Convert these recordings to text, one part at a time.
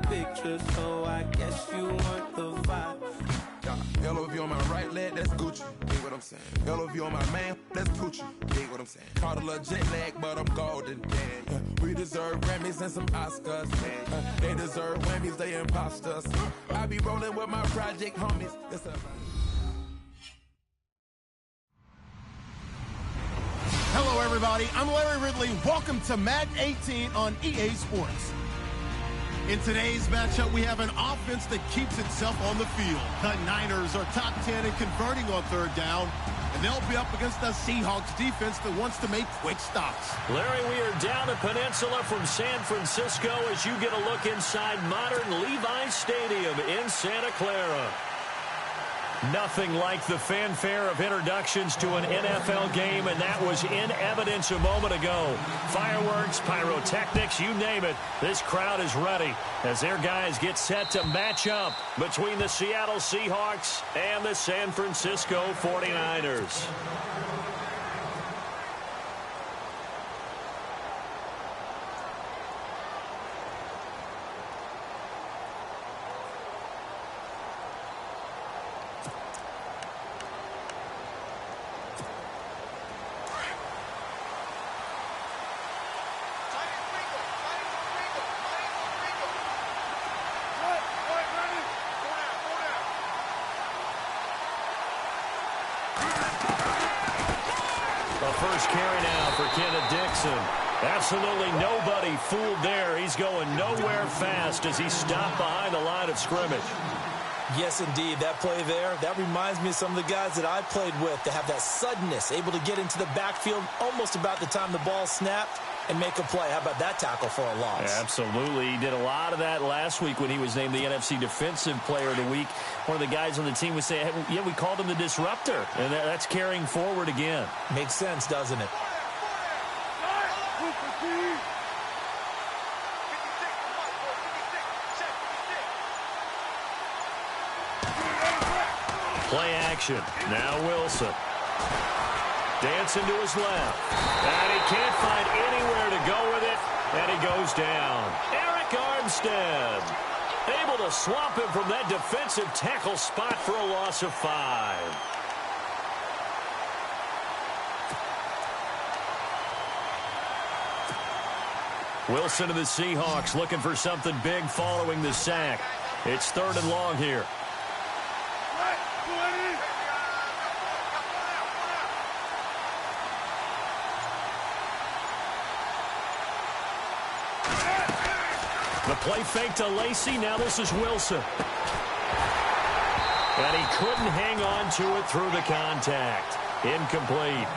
picture, so I guess you want the vibe. Hello, if you on my right leg, that's Gucci. Dig what I'm saying? Hello, if you on my man, that's Gucci. Dig what I'm saying? Caught a little jet lag, but I'm golden. Yeah. We deserve Grammys and some Oscars. They deserve whammies, they imposters. I be rolling with my project homies. Hello, everybody. I'm Larry Ridley. Welcome to Madden 18 on EA Sports. In today's matchup, we have an offense that keeps itself on the field. The Niners are top 10 in converting on third down, and they'll be up against the Seahawks defense that wants to make quick stops. Larry, we are down a peninsula from San Francisco as you get a look inside modern Levi's Stadium in Santa Clara. Nothing like the fanfare of introductions to an NFL game, and that was in evidence a moment ago. Fireworks, pyrotechnics, you name it. This crowd is ready as their guys get set to match up between the Seattle Seahawks and the San Francisco 49ers. First carry now for Kenneth Dixon. Absolutely nobody fooled there. He's going nowhere fast as he stopped behind the line of scrimmage. Yes, indeed. That play there, that reminds me of some of the guys that I played with that have that suddenness, able to get into the backfield almost about the time the ball snapped and make a play. How about that tackle for a loss? Yeah, absolutely. He did a lot of that last week when he was named the NFC Defensive Player of the Week. One of the guys on the team would say, hey, yeah, we called him the disruptor, and that's carrying forward again. Makes sense, doesn't it? Play action. Now Wilson. Dancing to his left. And he can't find anywhere to go with it. And he goes down. Eric Armstead able to swamp him from that defensive tackle spot for a loss of 5. Wilson of the Seahawks looking for something big following the sack. It's 3rd and long here. The play fake to Lacy. Now this is Wilson. And he couldn't hang on to it through the contact. Incomplete.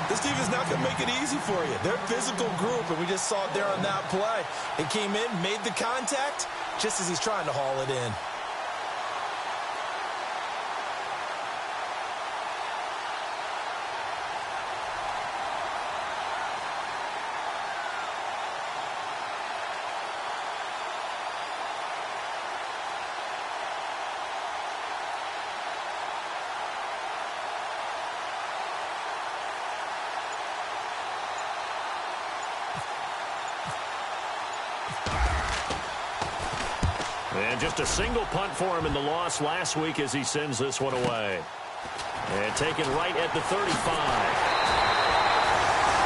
This defense is not going to make it easy for you. They're a physical group, and we just saw it there on that play. It came in, made the contact, just as he's trying to haul it in. And just a single punt for him in the loss last week as he sends this one away. And taken right at the 35.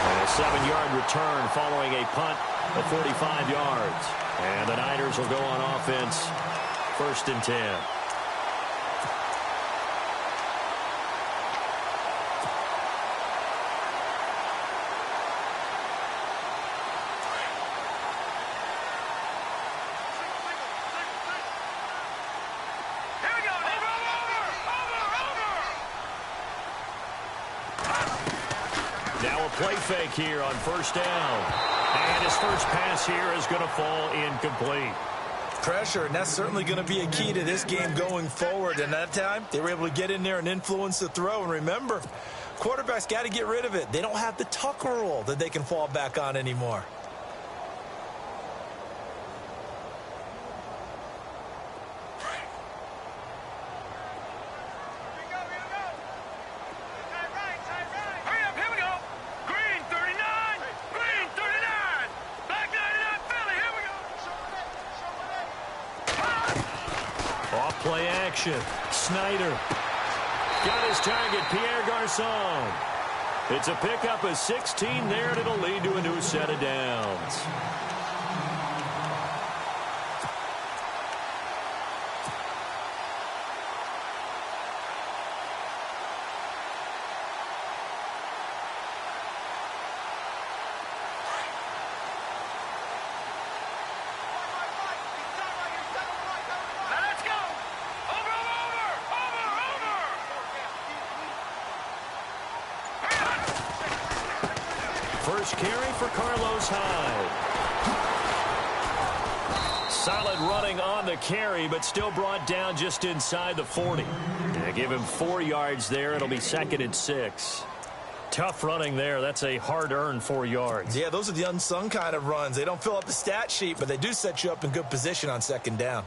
And a 7-yard return following a punt of 45 yards. And the Niners will go on offense 1st and 10. Now a play fake here on 1st down. And his first pass here is going to fall incomplete. Pressure, and that's certainly going to be a key to this game going forward. And that time, they were able to get in there and influence the throw. And remember, quarterbacks got to get rid of it. They don't have the Tucker rule that they can fall back on anymore. Off play action. Snyder. Got his target, Pierre Garçon. It's a pickup of 16 there, and it'll lead to a new set of downs. First carry for Carlos Hyde. Solid running on the carry, but still brought down just inside the 40. They give him 4 yards there. It'll be 2nd and 6. Tough running there. That's a hard-earned 4 yards. Yeah, those are the unsung kind of runs. They don't fill up the stat sheet, but they do set you up in good position on 2nd down.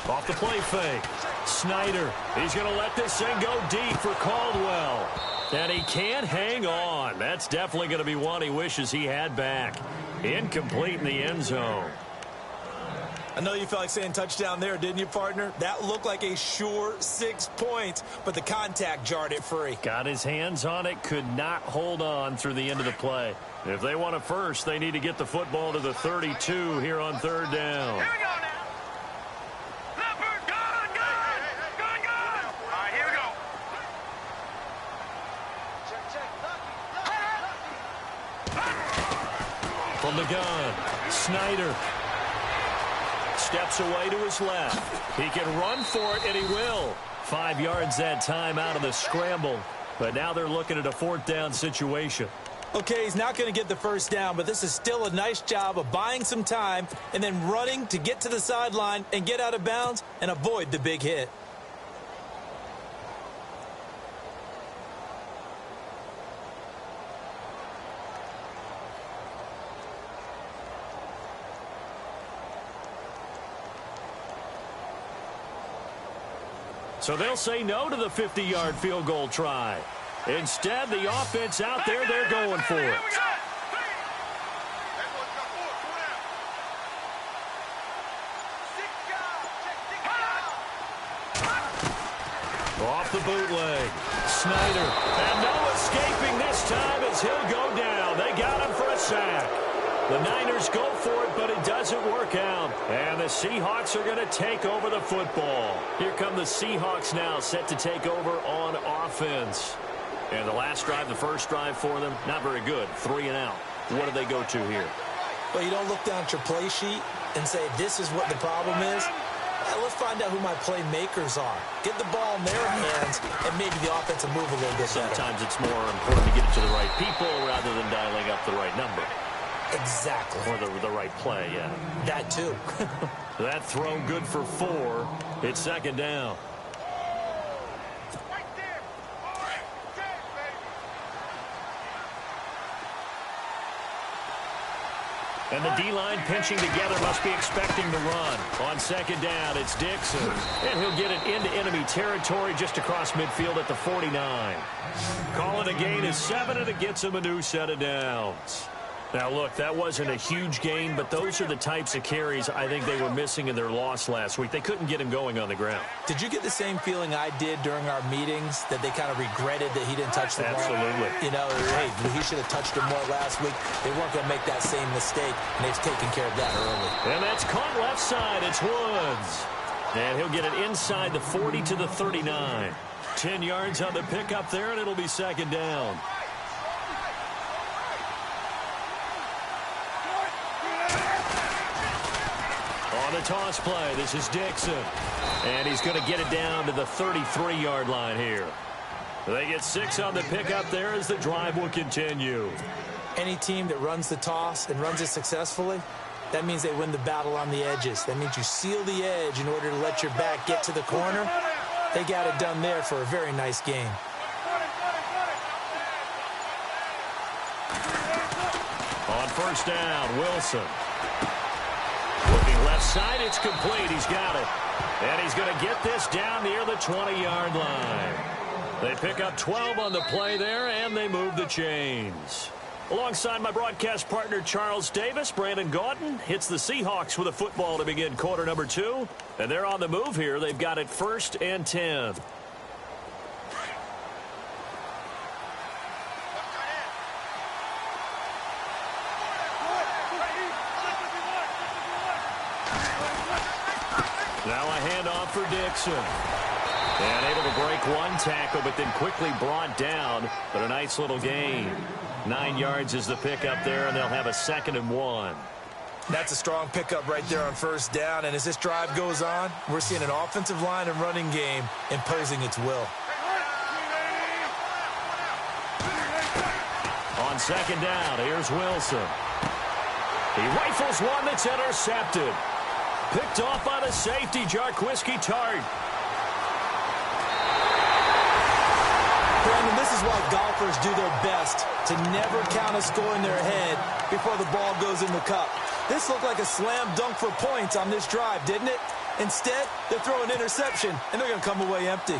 Off the play fake. Snyder. He's going to let this thing go deep for Caldwell. And he can't hang on. That's definitely going to be one he wishes he had back. Incomplete in the end zone. I know you felt like saying touchdown there, didn't you, partner? That looked like a sure 6 points, but the contact jarred it free. Got his hands on it, could not hold on through the end of the play. If they want it first, they need to get the football to the 32 here on 3rd down. Here we go now. Leopard, gun. All right, here we go. From the gun, Snyder steps away to his left. He can run for it, and he will. 5 yards that time out of the scramble. But now they're looking at a 4th down situation. Okay, he's not going to get the first down, but this is still a nice job of buying some time and then running to get to the sideline and get out of bounds and avoid the big hit. So they'll say no to the 50-yard field goal try. Instead, the offense out there, they're going for it. Off the bootleg. Snyder. And no escaping this time as he'll go down. They got him for a sack. The Niners go for it, but it doesn't work out. And the Seahawks are going to take over the football. Here come the Seahawks now, set to take over on offense. And the last drive, the first drive for them, not very good. 3 and out. What do they go to here? Well, you don't look down at your play sheet and say, this is what the problem is. Let's find out who my playmakers are. Get the ball in their hands, and maybe the offense will move a little bit better. Sometimes it's more important to get it to the right people rather than dialing up the right number. Exactly. Or the right play, yeah. That too. That throw good for 4. It's 2nd down. And the D-line pinching together must be expecting the run. On 2nd down, it's Dixon. And he'll get it into enemy territory just across midfield at the 49. Calling a gain of 7, and it gets him a new set of downs. Now, look, that wasn't a huge gain, but those are the types of carries I think they were missing in their loss last week. They couldn't get him going on the ground. Did you get the same feeling I did during our meetings, that they kind of regretted that he didn't touch the ball? Absolutely. You know, hey, he should have touched it more last week. They weren't going to make that same mistake, and they've taken care of that early. And that's caught left side. It's Woods. And he'll get it inside the 40 to the 39. 10 yards on the pickup there, and it'll be 2nd down. On the toss play, this is Dixon. And he's going to get it down to the 33-yard line here. They get 6 on the pickup there as the drive will continue. Any team that runs the toss and runs it successfully, that means they win the battle on the edges. That means you seal the edge in order to let your back get to the corner. They got it done there for a very nice game. On first down, Wilson. Looking left side, it's complete. He's got it. And he's going to get this down near the 20-yard line. They pick up 12 on the play there, and they move the chains. Alongside my broadcast partner, Charles Davis, Brandon Gaudin hits the Seahawks with a football to begin quarter number 2. And they're on the move here. They've got it 1st and 10. Now a handoff for Dixon. And able to break one tackle, but then quickly brought down. But a nice little gain. 9 yards is the pickup there, and they'll have a 2nd and 1. That's a strong pickup right there on first down. And as this drive goes on, we're seeing an offensive line and running game imposing its will. On 2nd down, here's Wilson. He rifles one that's intercepted. Picked off by the safety, Jarquiski Tart. Brandon, this is why golfers do their best to never count a score in their head before the ball goes in the cup. This looked like a slam dunk for points on this drive, didn't it? Instead, they throw an interception, and they're going to come away empty.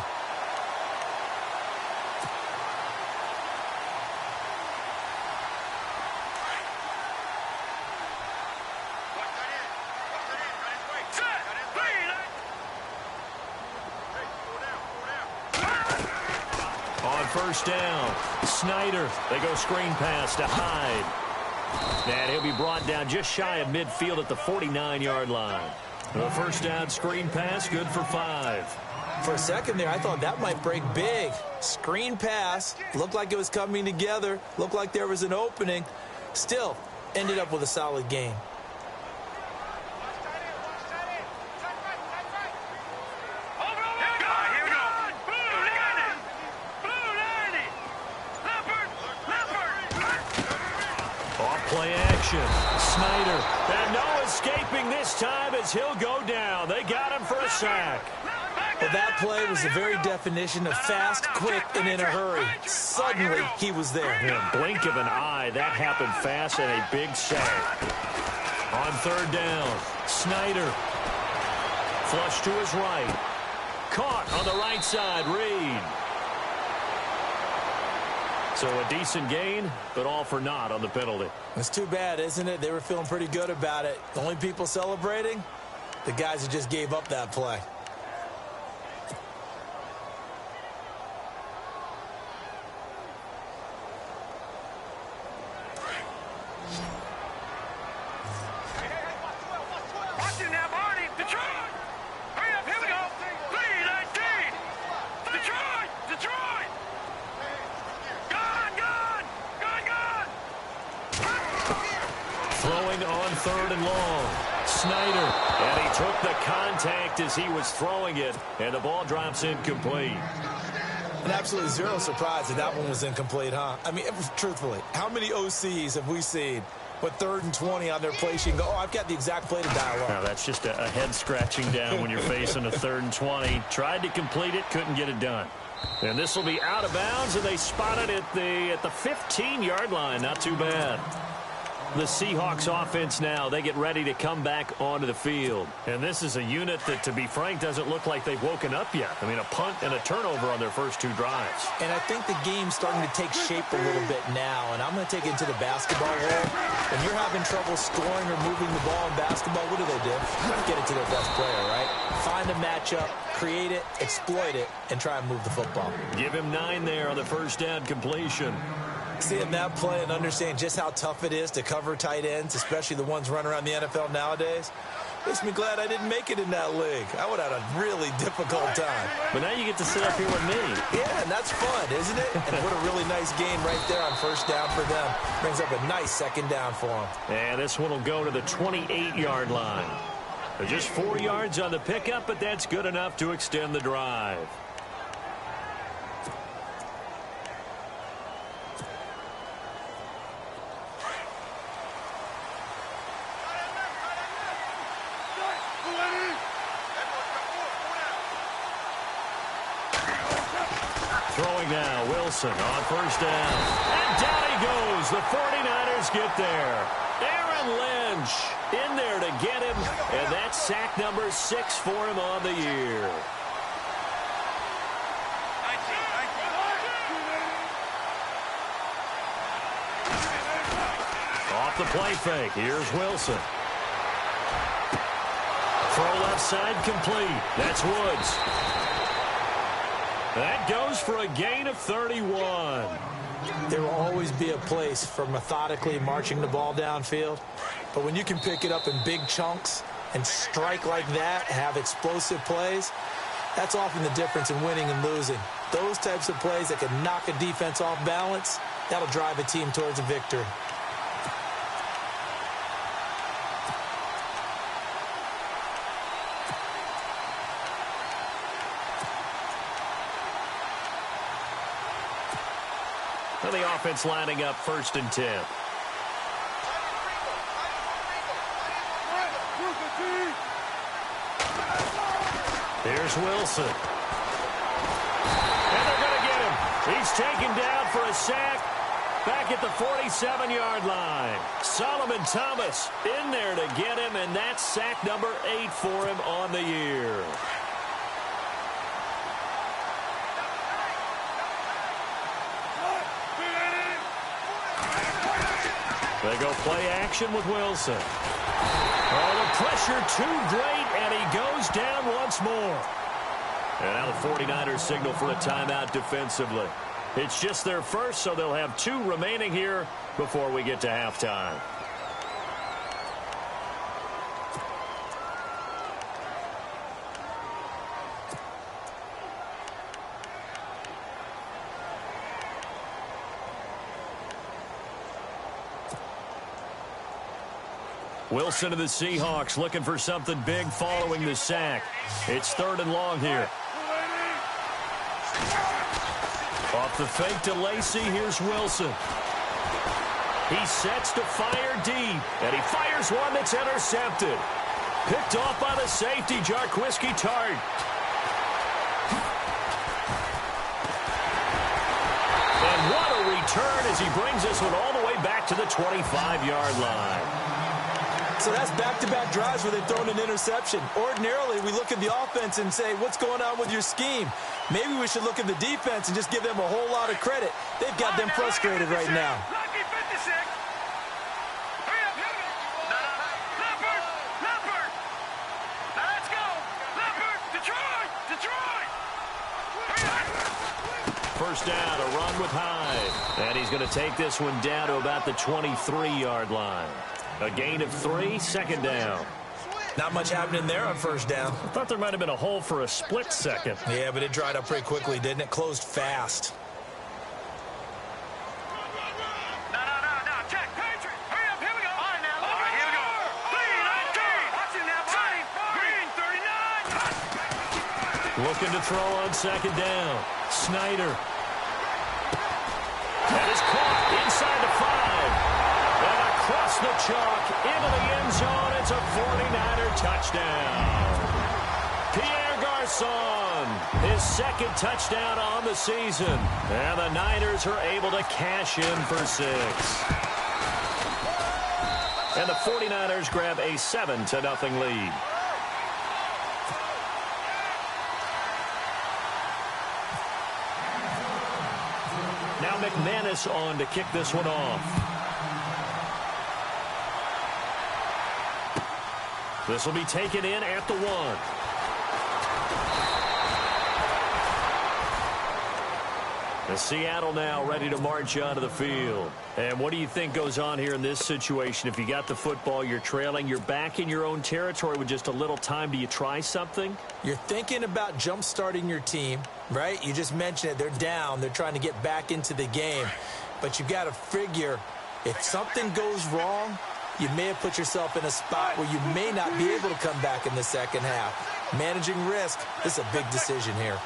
First down, Snyder. They go screen pass to Hyde. And he'll be brought down just shy of midfield at the 49-yard line. A first down screen pass, good for 5. For a second there, I thought that might break big. Screen pass, looked like it was coming together, looked like there was an opening. Still, ended up with a solid gain. Snyder, and no escaping this time as he'll go down. They got him for a sack. Well, that play was the very definition of fast, quick, and in a hurry. Suddenly, he was there. In a blink of an eye, that happened fast and a big sack. On 3rd down, Snyder. Flush to his right. Caught on the right side, Reed. So a decent gain, but all for naught on the penalty. It's too bad, isn't it? They were feeling pretty good about it. The only people celebrating, the guys who just gave up that play. Watch it now, Barney. Detroit! Hurry up, here we go. 3-19. Detroit! Detroit! Throwing on 3rd and long. Snyder. And he took the contact as he was throwing it. And the ball drops incomplete. An absolute zero surprise that that one was incomplete, huh? I mean, truthfully, how many OCs have we seen with 3rd and 20 on their play sheet and go, oh, I've got the exact play to dial up? Now, that's just a head scratching down when you're facing a 3rd and 20. Tried to complete it, couldn't get it done. And this will be out of bounds, and they spot it at the 15-yard line. Not too bad. The Seahawks offense now, they get ready to come back onto the field. And this is a unit that, to be frank, doesn't look like they've woken up yet. I mean, a punt and a turnover on their first 2 drives. And I think the game's starting to take shape a little bit now. And I'm going to take it into the basketball world. When you're having trouble scoring or moving the ball in basketball, what do? Get it to their best player, right? Find a matchup, create it, exploit it, and try and move the football. Give him 9 there on the first down completion. Seeing that play and understand just how tough it is to cover tight ends, especially the ones running around the NFL nowadays, makes me glad I didn't make it in that league. I would have had a really difficult time. But now you get to sit up here with me. Yeah, and that's fun, isn't it? And what a really nice game right there on first down for them. Brings up a nice 2nd down for them. And this one will go to the 28-yard line. They're just 4 yards on the pickup, but that's good enough to extend the drive. Throwing now, Wilson on first down. And down he goes. The 49ers Niners get there. Aaron Lynch in there to get him, and that's sack number 6 for him on the year. Off the play fake, here's Wilson. Throw left side complete. That's Woods. That goes for a gain of 31. There will always be a place for methodically marching the ball downfield. But when you can pick it up in big chunks and strike like that, have explosive plays, that's often the difference in winning and losing. Those types of plays that can knock a defense off balance, that'll drive a team towards a victory. The offense lining up 1st and 10. Here's Wilson. And they're going to get him. He's taken down for a sack back at the 47-yard line. Solomon Thomas in there to get him, and that's sack number 8 for him on the year. They go play action with Wilson. Oh, the pressure too great, and he goes down once more. And now the 49ers signal for a timeout defensively. It's just their first, so they'll have 2 remaining here before we get to halftime. Wilson of the Seahawks looking for something big following the sack. It's 3rd and long here. Off the fake to Lacy, here's Wilson. He sets to fire deep, and he fires one that's intercepted. Picked off by the safety, Jarquiski Tart. And what a return as he brings this one all the way back to the 25-yard line. So that's back-to-back drives where they've thrown an interception. Ordinarily, we look at the offense and say, what's going on with your scheme? Maybe we should look at the defense and just give them a whole lot of credit. They've got them frustrated right now. First down, a run with Hyde. And he's going to take this one down to about the 23-yard line. A gain of 3, 2nd down. Not much happening there on 1st down. I thought there might have been a hole for a split second. Yeah, but it dried up pretty quickly, didn't it? Closed fast. No. Check. Patriot. Hurry up. Here we go. All right, now. All right, here we go. Green, 19. Watch it now. Green, 39. Looking to throw on 2nd down. Snyder. That is caught inside the 5. And across the chalk into the end zone. It's a 49er touchdown. Pierre Garçon, his 2nd touchdown on the season. And the Niners are able to cash in for 6. And the 49ers grab a 7-0 lead. Now McManus on to kick this one off. This will be taken in at the 1. And Seattle now ready to march onto the field. And what do you think goes on here in this situation? If you got the football, you're trailing, you're back in your own territory with just a little time. Do you try something? You're thinking about jump-starting your team, right? You just mentioned it. They're down. They're trying to get back into the game. But you've got to figure if something goes wrong, you may have put yourself in a spot where you may not be able to come back in the 2nd half. Managing risk is a big decision here.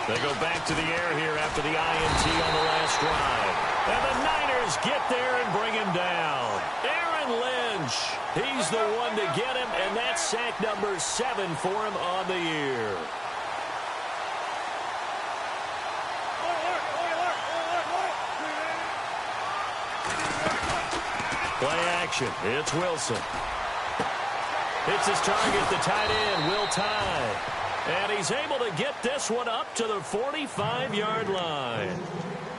They go back to the air here after the INT on the last drive. And the Niners get there and bring him down. Aaron Lynch, he's the one to get him, and that's sack number 7 for him on the year. Play action. It's Wilson. Hits his target, the tight end, Will Tye. And he's able to get this one up to the 45-yard line.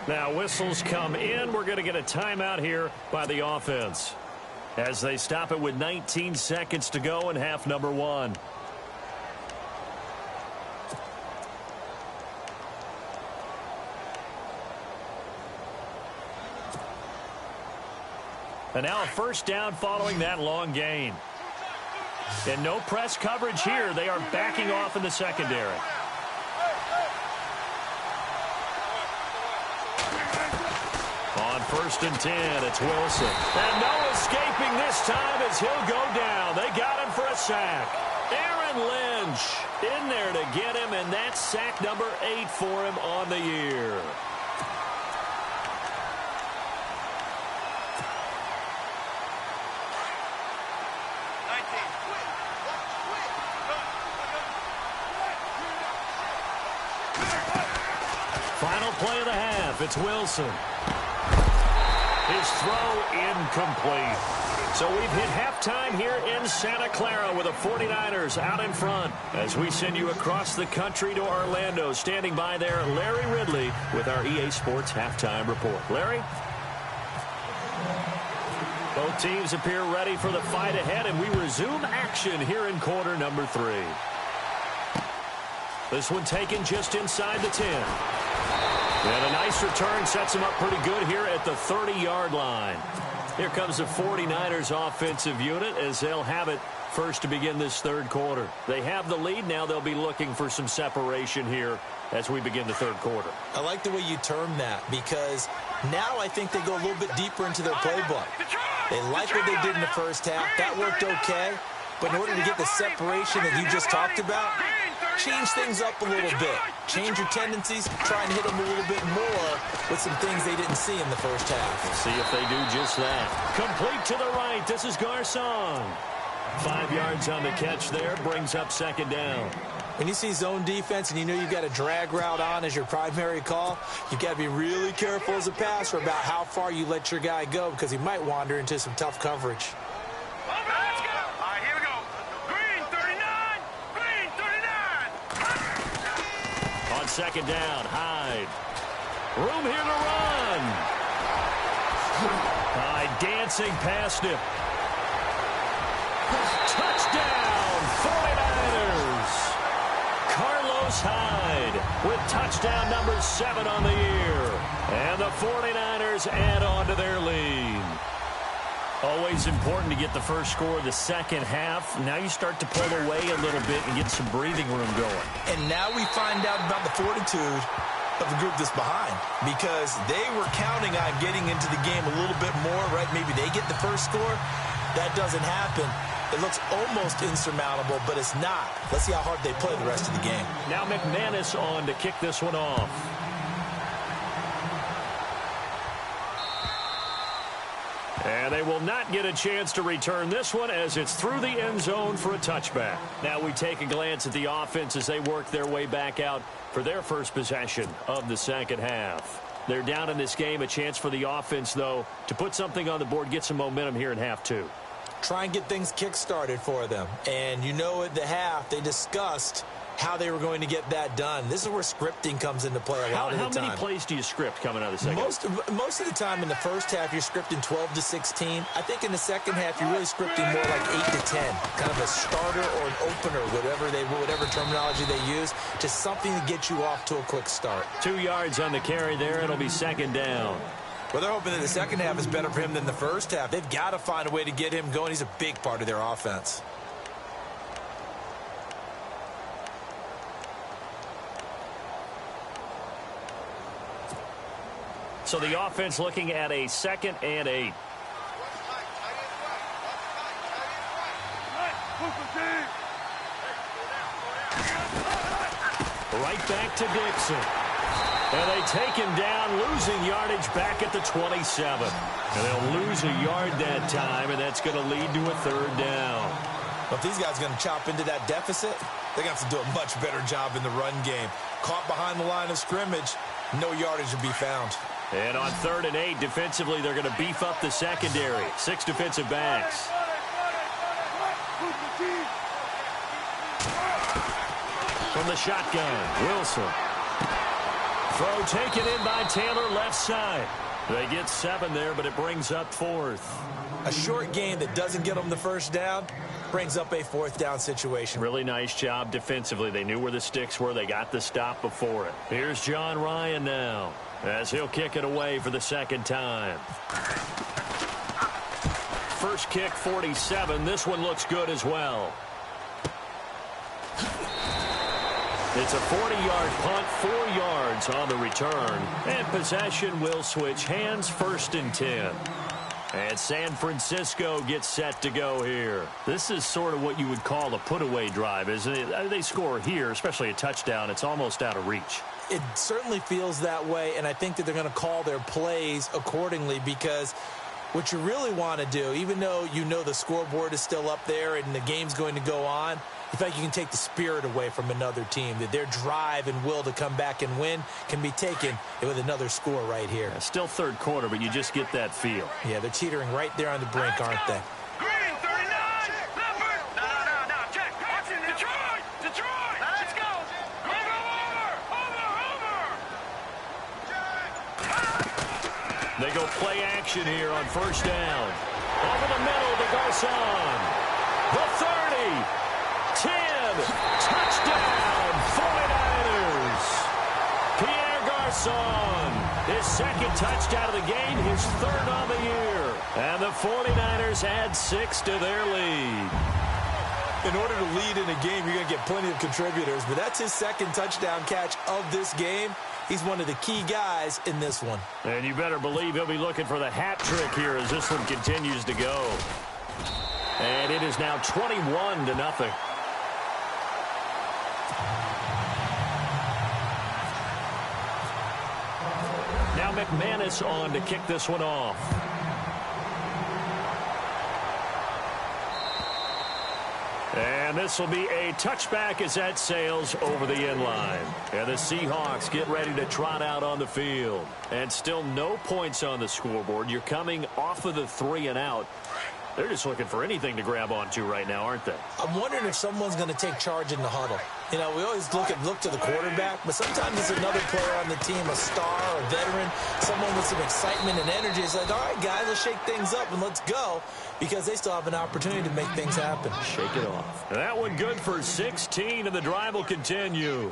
Now whistles come in. We're going to get a timeout here by the offense as they stop it with 19 seconds to go in half number 1. And now a first down following that long gain. And no press coverage here. They are backing off in the secondary. On 1st and 10, it's Wilson. And no escaping this time as he'll go down. They got him for a sack. Aaron Lynch in there to get him, and that's sack number 8 for him on the year. Final play of the half. It's Wilson. His throw incomplete. So we've hit halftime here in Santa Clara with the 49ers out in front as we send you across the country to Orlando. Standing by there, Larry Ridley with our EA Sports halftime report. Larry? Both teams appear ready for the fight ahead, and we resume action here in quarter number 3. This one taken just inside the 10. And a nice return sets him up pretty good here at the 30-yard line. Here comes the 49ers offensive unit as they'll have it first to begin this third quarter. They have the lead. Now they'll be looking for some separation here as we begin the third quarter. I like the way you term that because now I think they go a little bit deeper into their playbook. They like what they did in the first half. That worked okay. But in order to get the separation that you just talked about, change things up a little bit. Change your tendencies. Try and hit them a little bit more with some things they didn't see in the first half. See if they do just that. Complete to the right. This is Garcon. 5 yards on the catch there. Brings up second down. When you see zone defense and you know you've got a drag route on as your primary call, you've got to be really careful as a passer about how far you let your guy go because he might wander into some tough coverage. Second down, Hyde. Room here to run. Hyde dancing past him. Touchdown, 49ers. Carlos Hyde with touchdown number 7 on the year. And the 49ers add on to their lead. Always important to get the first score of the second half. Now you start to pull away a little bit and get some breathing room going. And now we find out about the fortitude of the group that's behind because they were counting on getting into the game a little bit more, right? Maybe they get the first score. That doesn't happen. It looks almost insurmountable, but it's not. Let's see how hard they play the rest of the game. Now McManus on to kick this one off. And they will not get a chance to return this one as it's through the end zone for a touchback. Now we take a glance at the offense as they work their way back out for their first possession of the second half. They're down in this game. A chance for the offense, though, to put something on the board, get some momentum here in half 2. Try and get things kick-started for them. And you know at the half they discussed how they were going to get that done. This is where scripting comes into play a lot of the time. How many plays do you script coming out of the second? Most of the time in the first half, you're scripting 12 to 16. I think in the second half, you're really scripting more like 8 to 10. Kind of a starter or an opener, whatever terminology they use, just something to get you off to a quick start. 2 yards on the carry there. It'll be second down. Well, they're hoping that the second half is better for him than the first half. They've got to find a way to get him going. He's a big part of their offense. So the offense looking at a 2nd and 8. Right back to Dixon. And they take him down, losing yardage back at the 27. And they'll lose a yard that time, and that's going to lead to a third down. Well, if these guys are going to chop into that deficit, they're going to have to do a much better job in the run game. Caught behind the line of scrimmage, no yardage to be found. And on 3rd and 8, defensively, they're going to beef up the secondary. 6 defensive backs. From the shotgun, Wilson. Throw taken in by Taylor, left side. They get 7 there, but it brings up 4th. A short game that doesn't get them the first down brings up a 4th down situation. Really nice job defensively. They knew where the sticks were. They got the stop before it. Here's John Ryan now, as he'll kick it away for the 2nd time. First kick, 47. This one looks good as well. It's a 40-yard punt, 4 yards on the return. And possession will switch hands, 1st and 10. And San Francisco gets set to go here. This is sort of what you would call a put-away drive, isn't it? They score here, especially a touchdown. It's almost out of reach. It certainly feels that way, and I think that they're going to call their plays accordingly, because what you really want to do, even though you know the scoreboard is still up there and the game's going to go on, you feel like you can take the spirit away from another team, that their drive and will to come back and win can be taken with another score right here. Yeah, still 3rd quarter, but you just get that feel. Yeah, they're teetering right there on the brink, aren't they? Green 39. Number. No. Check. Detroit. Let's go. Over. They go play action here on 1st down. Over the middle to Garcon. The 30. 10, touchdown, 49ers. Pierre Garcon, his 2nd touchdown of the game, his 3rd on the year. And the 49ers add 6 to their lead. In order to lead in a game, you're going to get plenty of contributors, but that's his 2nd touchdown catch of this game. He's one of the key guys in this one. And you better believe he'll be looking for the hat trick here as this one continues to go. And it is now 21-0. Now McManus on to kick this one off. And this will be a touchback as that sails over the end line. And the Seahawks get ready to trot out on the field. And still no points on the scoreboard. You're coming off of the 3 and out. They're just looking for anything to grab onto right now, aren't they? I'm wondering if someone's going to take charge in the huddle. You know, we always look to the quarterback, but sometimes it's another player on the team, a star, a veteran, someone with some excitement and energy. It's like, all right, guys, let's shake things up and let's go, because they still have an opportunity to make things happen. Shake it off. That one good for 16, and the drive will continue.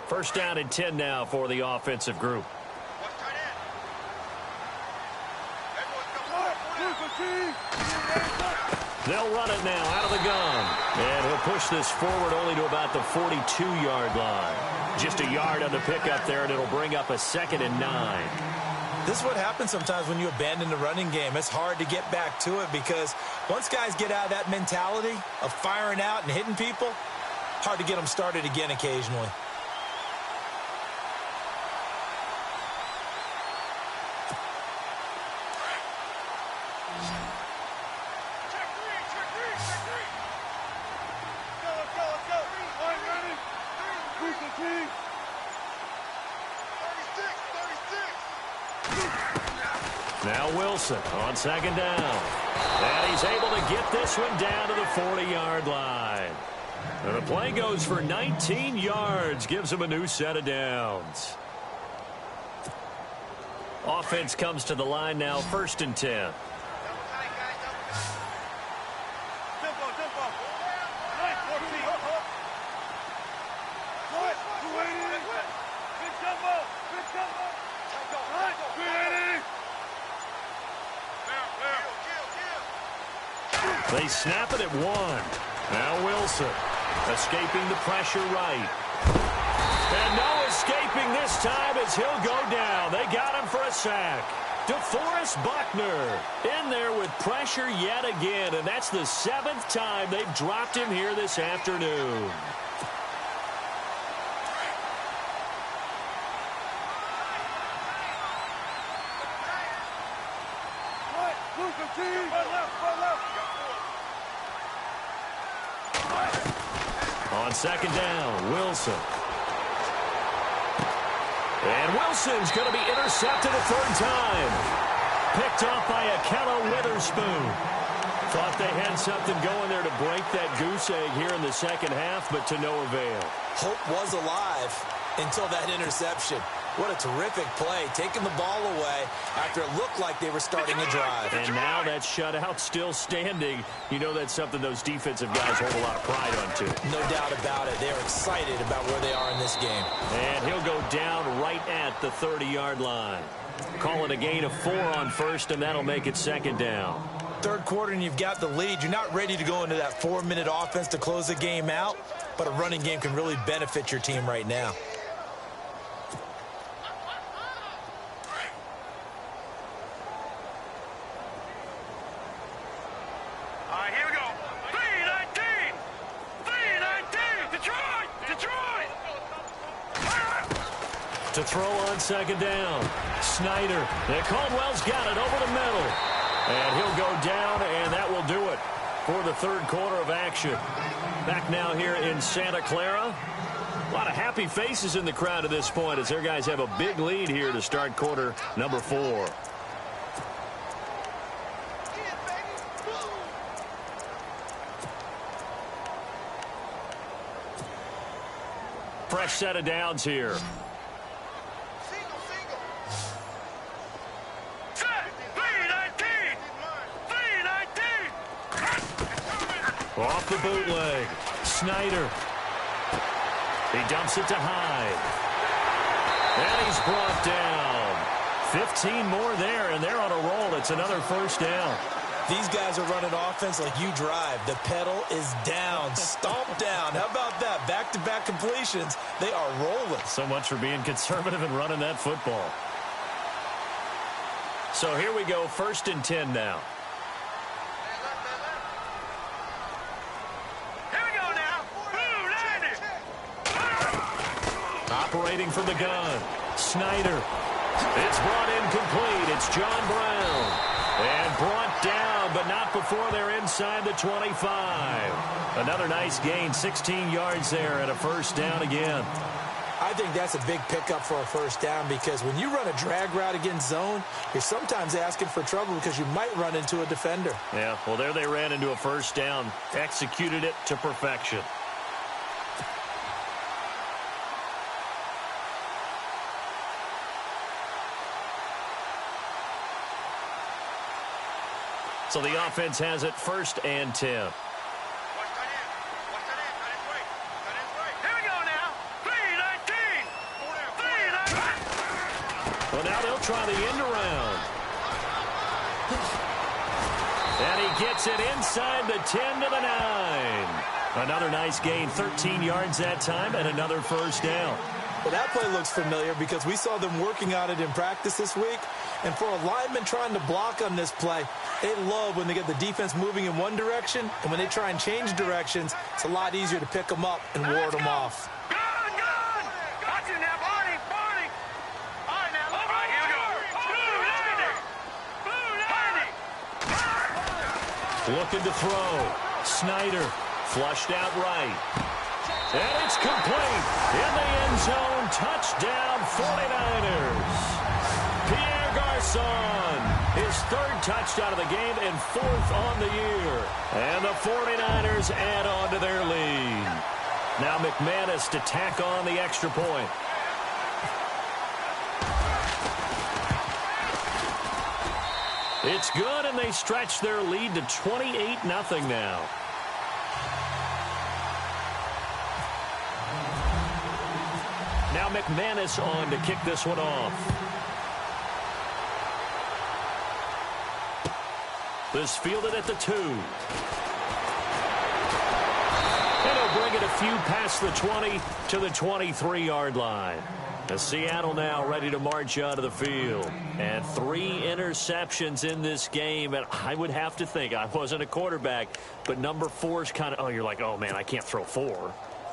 1st down and 10 now for the offensive group. They'll run it now out of the gun. And he'll push this forward only to about the 42-yard line. Just a yard on the pickup there, and it'll bring up a 2nd and 9. This is what happens sometimes when you abandon the running game. It's hard to get back to it, because once guys get out of that mentality of firing out and hitting people, hard to get them started again occasionally. Now Wilson on 2nd down. And he's able to get this one down to the 40-yard line. And the play goes for 19 yards, gives him a new set of downs. Offense comes to the line now, 1st and 10. They snap it at 1. Now Wilson escaping the pressure right. And no escaping this time as he'll go down. They got him for a sack. DeForest Buckner in there with pressure yet again. And that's the 7th time they've dropped him here this afternoon. On 2nd down, Wilson. And Wilson's going to be intercepted a third time. Picked off by Akello Witherspoon. Thought they had something going there to break that goose egg here in the second half, but to no avail. Hope was alive until that interception. What a terrific play, taking the ball away after it looked like they were starting a drive. And now that shutout still standing. You know that's something those defensive guys hold a lot of pride onto. No doubt about it. They're excited about where they are in this game. And he'll go down right at the 30-yard line. Call it a gain of 4 on first, and that'll make it second down. Third quarter and you've got the lead. You're not ready to go into that 4-minute offense to close the game out, but a running game can really benefit your team right now. All right, here we go. 3-19. 3-19. Detroit. Detroit. To throw on second down. Snyder. And Caldwell's got it over the middle. And he'll go down, and that will do it for the third quarter of action. Back now here in Santa Clara. A lot of happy faces in the crowd at this point as their guys have a big lead here to start quarter number 4. Fresh set of downs here. Off the bootleg. Snyder. He dumps it to Hyde. And he's brought down. 15 more there, and they're on a roll. It's another first down. These guys are running offense like you drive. The pedal is down. Stomp down. How about that? Back-to-back completions. They are rolling. So much for being conservative and running that football. So here we go, 1st and 10 now. Operating from the gun. Snyder. It's brought in complete. It's John Brown. And brought down, but not before they're inside the 25. Another nice gain, 16 yards there and a first down again. I think that's a big pickup for a first down because when you run a drag route against zone, you're sometimes asking for trouble because you might run into a defender. Yeah, well, there they ran into a first down. Executed it to perfection. So the offense has it 1st and 10. Here we go now. 3-19. 3-19. Well, now they'll try the end around. And he gets it inside the 10 to the 9. Another nice gain, 13 yards that time, and another first down. Well, that play looks familiar because we saw them working on it in practice this week. And for a lineman trying to block on this play, they love when they get the defense moving in one direction. And when they try and change directions, it's a lot easier to pick them up and ward them off. Gun! Got you now, Barney! All right, now, all right, here we go. Blue 90! Looking to throw. Snyder flushed out right. And it's complete. In the end zone, touchdown 49ers. Pierre Garçon, his 3rd touchdown of the game and 4th on the year. And the 49ers add on to their lead. Now McManus to tack on the extra point. It's good, and they stretch their lead to 28-0 now. Now McManus on to kick this one off. This fielded at the 2. And he'll bring it a few past the 20 to the 23-yard line. As Seattle now ready to march out of the field. And 3 interceptions in this game. And I would have to think, I wasn't a quarterback, but number 4 is kind of, oh, you're like, oh, man, I can't throw 4.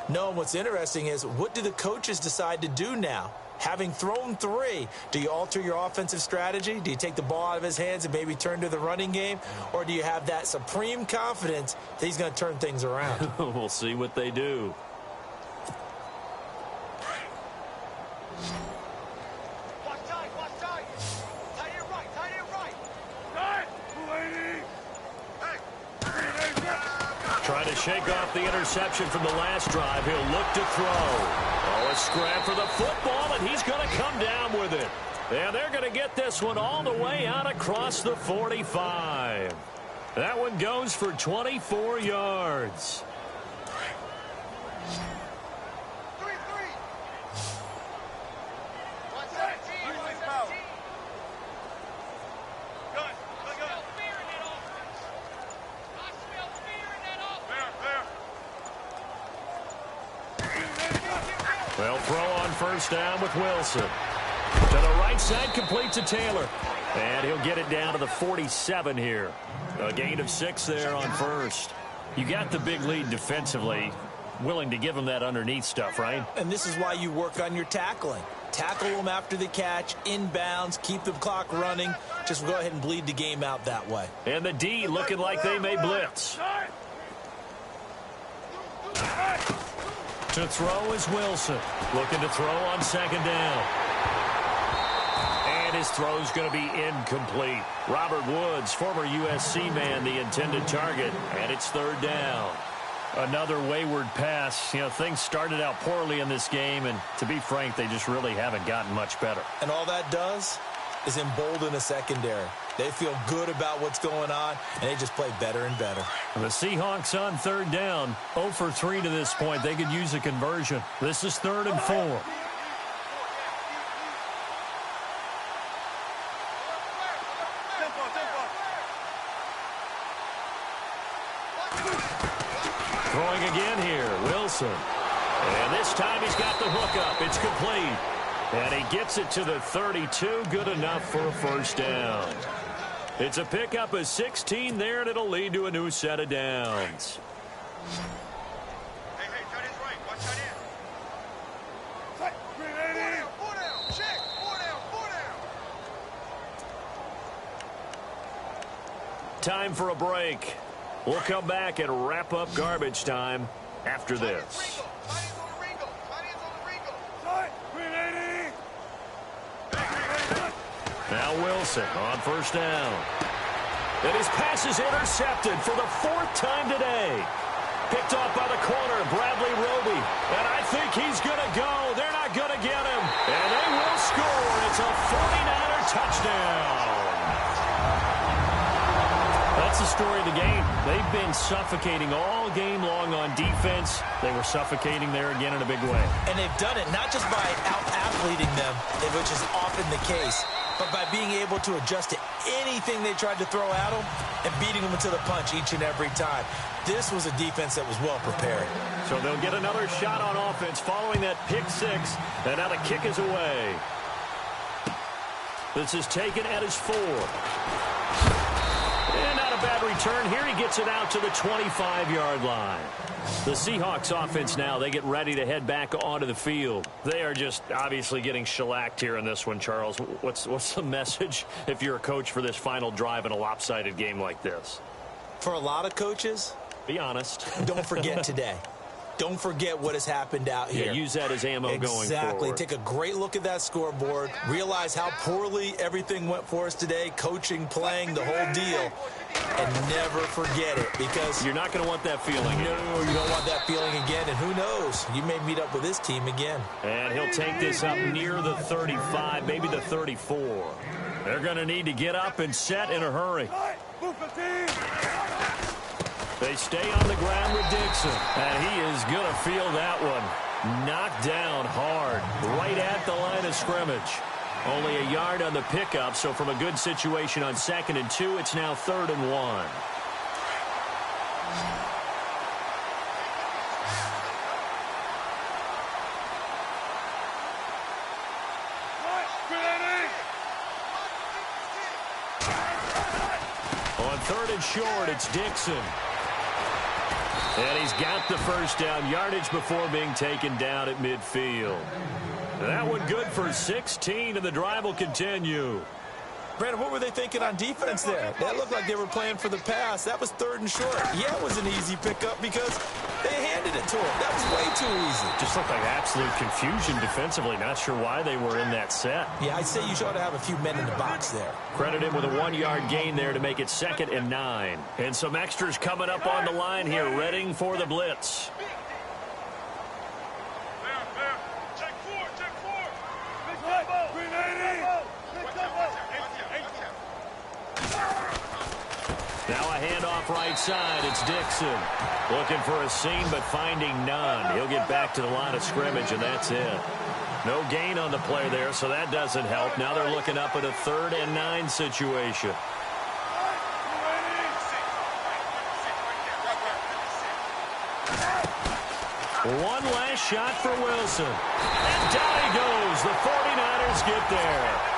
No, what's interesting is what do the coaches decide to do now? Having thrown 3, do you alter your offensive strategy? Do you take the ball out of his hands and maybe turn to the running game? Or do you have that supreme confidence that he's going to turn things around? We'll see what they do. Trying to shake off the interception from the last drive. He'll look to throw. Oh, a scrap for the football, and he's going to come down with it. And they're going to get this one all the way out across the 45. That one goes for 24 yards. They'll throw on first down with Wilson. To the right side, complete to Taylor. And he'll get it down to the 47 here. A gain of 6 there on first. You got the big lead defensively. Willing to give him that underneath stuff, right? And this is why you work on your tackling. Tackle them after the catch, inbounds, keep the clock running. Just go ahead and bleed the game out that way. And the D looking like they may blitz. To throw is Wilson. Looking to throw on second down. And his throw's going to be incomplete. Robert Woods, former USC man, the intended target. And it's third down. Another wayward pass. You know, things started out poorly in this game, and to be frank, they just really haven't gotten much better. And all that does is embolden a secondary. They feel good about what's going on, and they just play better and better. The Seahawks on third down, 0 for 3 to this point. They could use a conversion. This is 3rd and 4. Throwing again here, Wilson. And this time he's got the hook up. It's complete. And he gets it to the 32. Good enough for a first down. It's a pickup of 16 there, and it'll lead to a new set of downs. Hey, tight end's right. Watch tight end. Tight. 4 down. Check. 4 down. 4 down. Time for a break. We'll come back and wrap up garbage time after this. Now Wilson on first down. And his pass is intercepted for the 4th time today. Picked off by the corner, Bradley Roby. And I think he's going to go. They're not going to get him. And they will score. It's a 49er touchdown. That's the story of the game. They've been suffocating all game long on defense. They were suffocating there again in a big way. And they've done it not just by out-athleting them, which is often the case, but by being able to adjust to anything they tried to throw at them and beating them into the punch each and every time. This was a defense that was well prepared. So they'll get another shot on offense following that pick 6. And now the kick is away. This is taken at his 4. And not a bad return. Here he gets it out to the 25-yard line. The Seahawks offense now, they get ready to head back onto the field. They are just obviously getting shellacked here in this one, Charles. What's the message if you're a coach for this final drive in a lopsided game like this? For a lot of coaches, be honest. Don't forget today. Don't forget what has happened out here. Yeah, use that as ammo going forward. Exactly. Take a great look at that scoreboard. Realize how poorly everything went for us today. Coaching, playing, the whole deal. And never forget it, because you're not going to want that feeling. No, you don't want that feeling again. And who knows? You may meet up with this team again. And he'll take this up near the 35, maybe the 34. They're going to need to get up and set in a hurry. They stay on the ground with Dixon, and he is going to feel that one. Knocked down hard, right at the line of scrimmage. Only a yard on the pickup, so from a good situation on 2nd and 2, it's now 3rd and 1. On 3rd and short, it's Dixon. And he's got the first down, yardage before being taken down at midfield. That one good for 16, and the drive will continue. Brandon, what were they thinking on defense there? That looked like they were playing for the pass. That was 3rd and short. Yeah, it was an easy pickup because they handed it to him. That was way too easy. Just looked like absolute confusion defensively. Not sure why they were in that set. Yeah, I'd say you ought to have a few men in the box there. Credit him with a 1-yard gain there to make it 2nd and 9. And some extras coming up on the line here, readying for the blitz. Now a handoff right side. It's Dixon. Looking for a seam, but finding none. He'll get back to the line of scrimmage, and that's it. No gain on the play there, so that doesn't help. Now they're looking up at a 3rd and 9 situation. One last shot for Wilson. And down he goes. The 49ers get there.